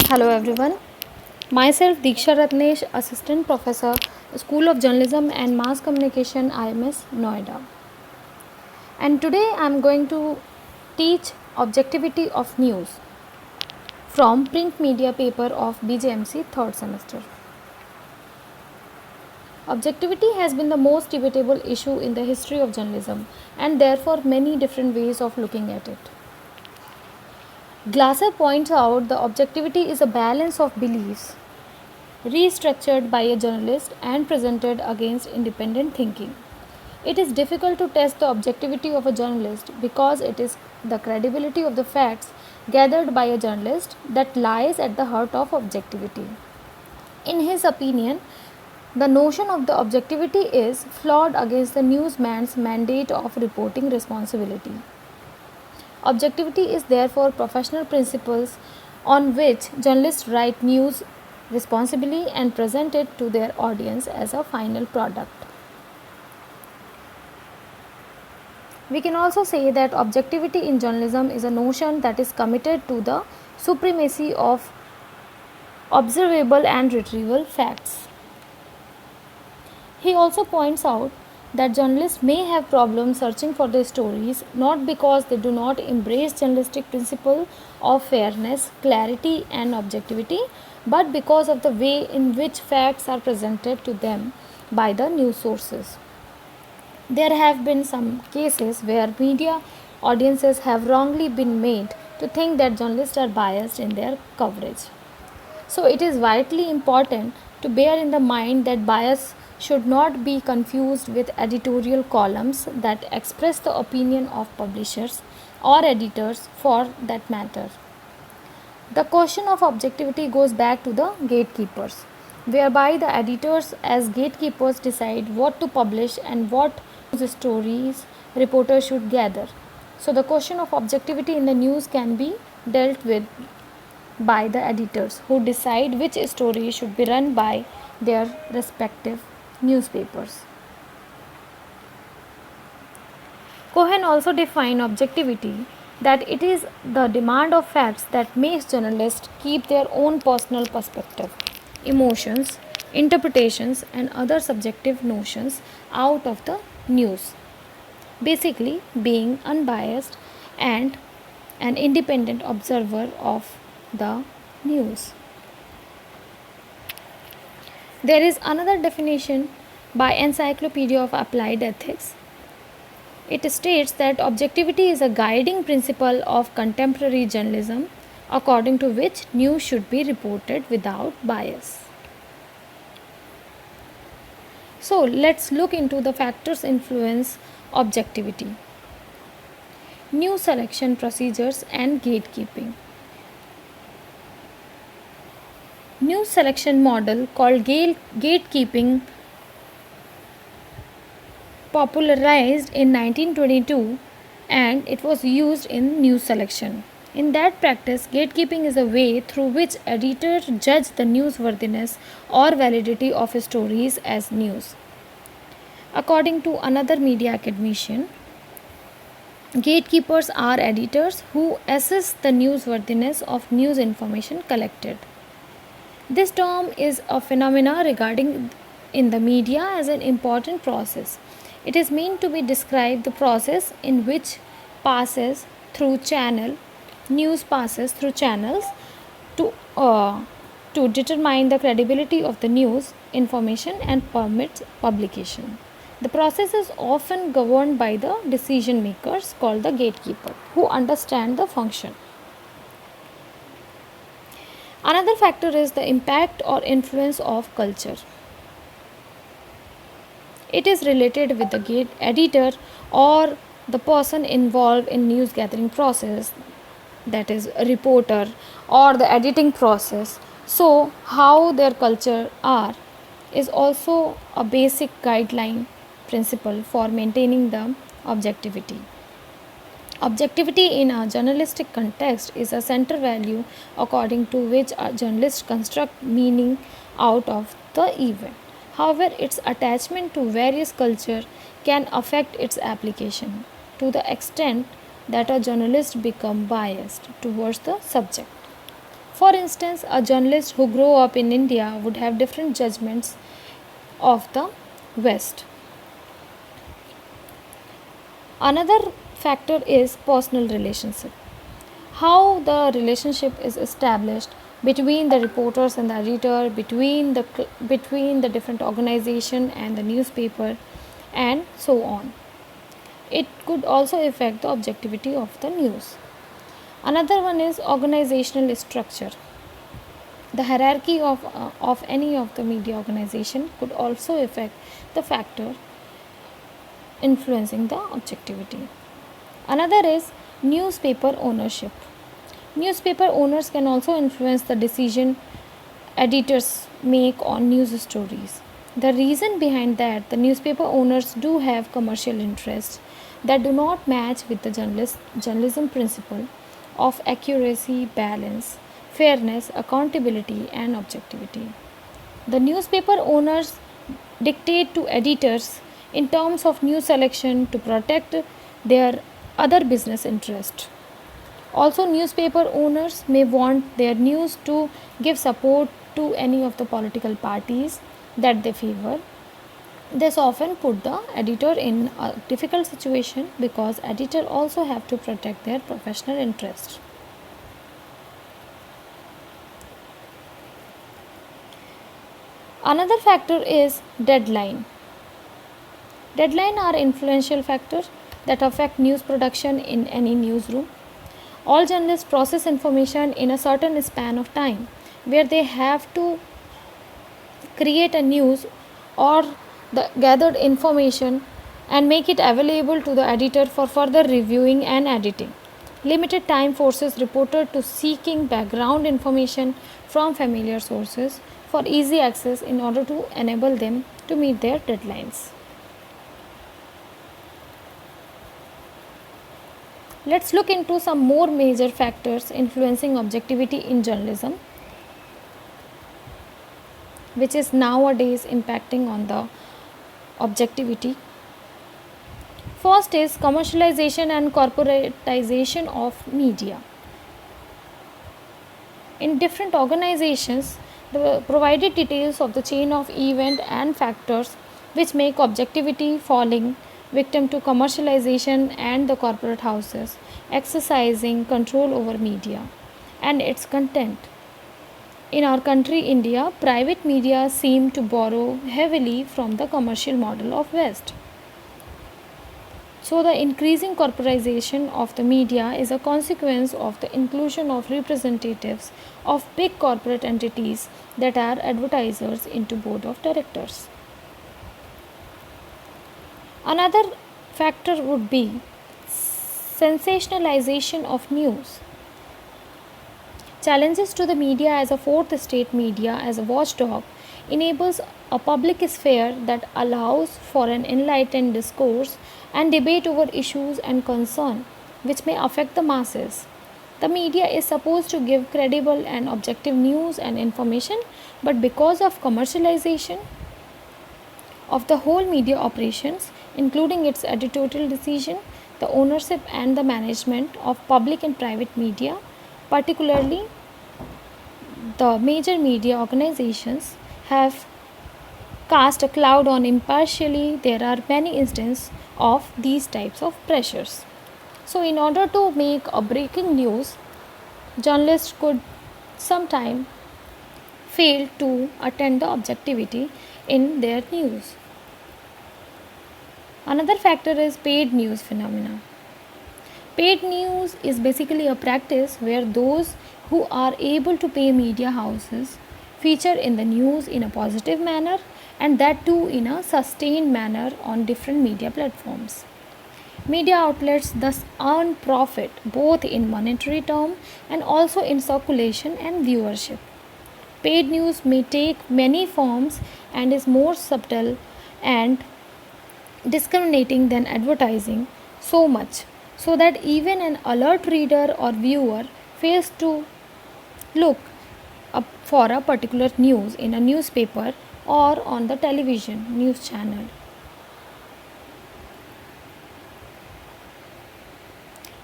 Hello everyone. Myself Diksha Ratnesh, Assistant Professor, School of Journalism and Mass Communication, IMS, Noida. And today I am going to teach objectivity of news from print media paper of BJMC third semester. Objectivity has been the most debatable issue in the history of journalism and therefore many different ways of looking at it. Glasser points out the objectivity is a balance of beliefs restructured by a journalist and presented against independent thinking. It is difficult to test the objectivity of a journalist because it is the credibility of the facts gathered by a journalist that lies at the heart of objectivity. In his opinion, the notion of the objectivity is flawed against the newsman's mandate of reporting responsibility. Objectivity is therefore professional principles on which journalists write news responsibly and present it to their audience as a final product. We can also say that objectivity in journalism is a notion that is committed to the supremacy of observable and retrieval facts. He also points out that journalists may have problems searching for their stories not because they do not embrace journalistic principle of fairness, clarity and objectivity, but because of the way in which facts are presented to them by the news sources. There have been some cases where media audiences have wrongly been made to think that journalists are biased in their coverage. So it is vitally important to bear in the mind that bias should not be confused with editorial columns that express the opinion of publishers or editors for that matter. The question of objectivity goes back to the gatekeepers, whereby the editors as gatekeepers decide what to publish and what news stories reporters should gather. So the question of objectivity in the news can be dealt with by the editors who decide which stories should be run by their respective newspapers. Cohen also defined objectivity that it is the demand of facts that makes journalists keep their own personal perspective, emotions, interpretations and other subjective notions out of the news. Basically, being unbiased and an independent observer of the news. There is another definition by Encyclopedia of Applied Ethics. It states that objectivity is a guiding principle of contemporary journalism, according to which news should be reported without bias. So, let's look into the factors influence objectivity. News selection procedures and gatekeeping. News selection model called gatekeeping popularized in 1922 and it was used in news selection. In that practice, gatekeeping is a way through which editors judge the newsworthiness or validity of stories as news. According to another media academician, gatekeepers are editors who assess the newsworthiness of news information collected. This term is a phenomena regarding in the media as an important process. It is meant to be described the process in which news passes through channels to determine the credibility of the news information and permits publication. The process is often governed by the decision makers called the gatekeeper who understand the function. Another factor is the impact or influence of culture. It is related with the editor or the person involved in news gathering process, that is a reporter or the editing process. So how their culture are is also a basic guideline principle for maintaining the objectivity. Objectivity in a journalistic context is a center value according to which a journalist constructs meaning out of the event. However, its attachment to various culture can affect its application to the extent that a journalist becomes biased towards the subject. For instance, a journalist who grew up in India would have different judgments of the West. Another factor is personal relationship. How the relationship is established between the reporters and the editor, between the different organization and the newspaper, and so on. It could also affect the objectivity of the news. Another one is organizational structure. The hierarchy of any of the media organization could also affect the factor influencing the objectivity. Another is newspaper ownership. Newspaper owners can also influence the decision editors make on news stories. The reason behind that, the newspaper owners do have commercial interests that do not match with the journalism principle of accuracy, balance, fairness, accountability, and objectivity. The newspaper owners dictate to editors in terms of news selection to protect their other business interest. Also, newspaper owners may want their news to give support to any of the political parties that they favor. This often put the editor in a difficult situation because editor also have to protect their professional interest. Another factor is deadline. Deadline are influential factors that affect news production in any newsroom. All journalists process information in a certain span of time where they have to create a news or the gathered information and make it available to the editor for further reviewing and editing. Limited time forces reporter to seeking background information from familiar sources for easy access in order to enable them to meet their deadlines. Let's look into some more major factors influencing objectivity in journalism, which is nowadays impacting on the objectivity. First is commercialization and corporatization of media. In different organizations, the provided details of the chain of event and factors which make objectivity falling victim to commercialization and the corporate houses exercising control over media and its content. In our country, India, private media seem to borrow heavily from the commercial model of West. So, the increasing corporatization of the media is a consequence of the inclusion of representatives of big corporate entities that are advertisers into board of directors. Another factor would be sensationalization of news. Challenges to the media as a fourth estate media as a watchdog enables a public sphere that allows for an enlightened discourse and debate over issues and concern which may affect the masses. The media is supposed to give credible and objective news and information, but because of commercialization of the whole media operations, including its editorial decision, the ownership and the management of public and private media, particularly the major media organizations, have cast a cloud on impartially. There are many instances of these types of pressures. So, in order to make a breaking news, journalists could sometime fail to attend the objectivity in their news. Another factor is paid news phenomena. Paid news is basically a practice where those who are able to pay media houses feature in the news in a positive manner, and that too in a sustained manner on different media platforms. Media outlets thus earn profit both in monetary term and also in circulation and viewership. Paid news may take many forms and is more subtle and discriminating than advertising, so much so that even an alert reader or viewer fails to look up for a particular news in a newspaper or on the television news channel.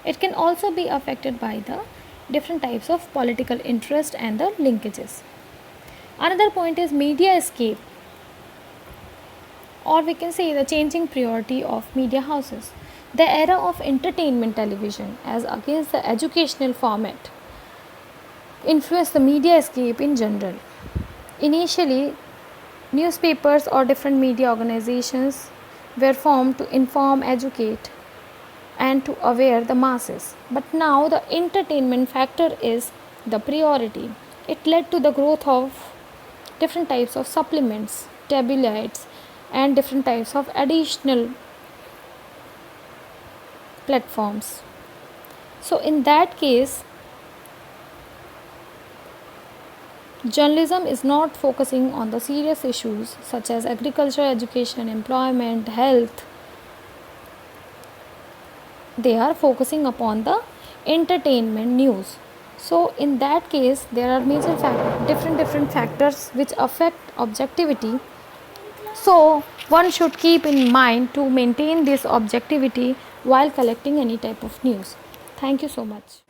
It can also be affected by the different types of political interest and the linkages. Another point is media escape, or we can say the changing priority of media houses. The era of entertainment television as against the educational format influenced the media escape in general. Initially, newspapers or different media organizations were formed to inform, educate, and to aware the masses. But now the entertainment factor is the priority. It led to the growth of different types of supplements, tabloids, and different types of additional platforms. So, in that case, journalism is not focusing on the serious issues such as agriculture, education, employment, health. They are focusing upon the entertainment news. So, in that case, there are major different factors which affect objectivity. So, one should keep in mind to maintain this objectivity while collecting any type of news. Thank you so much.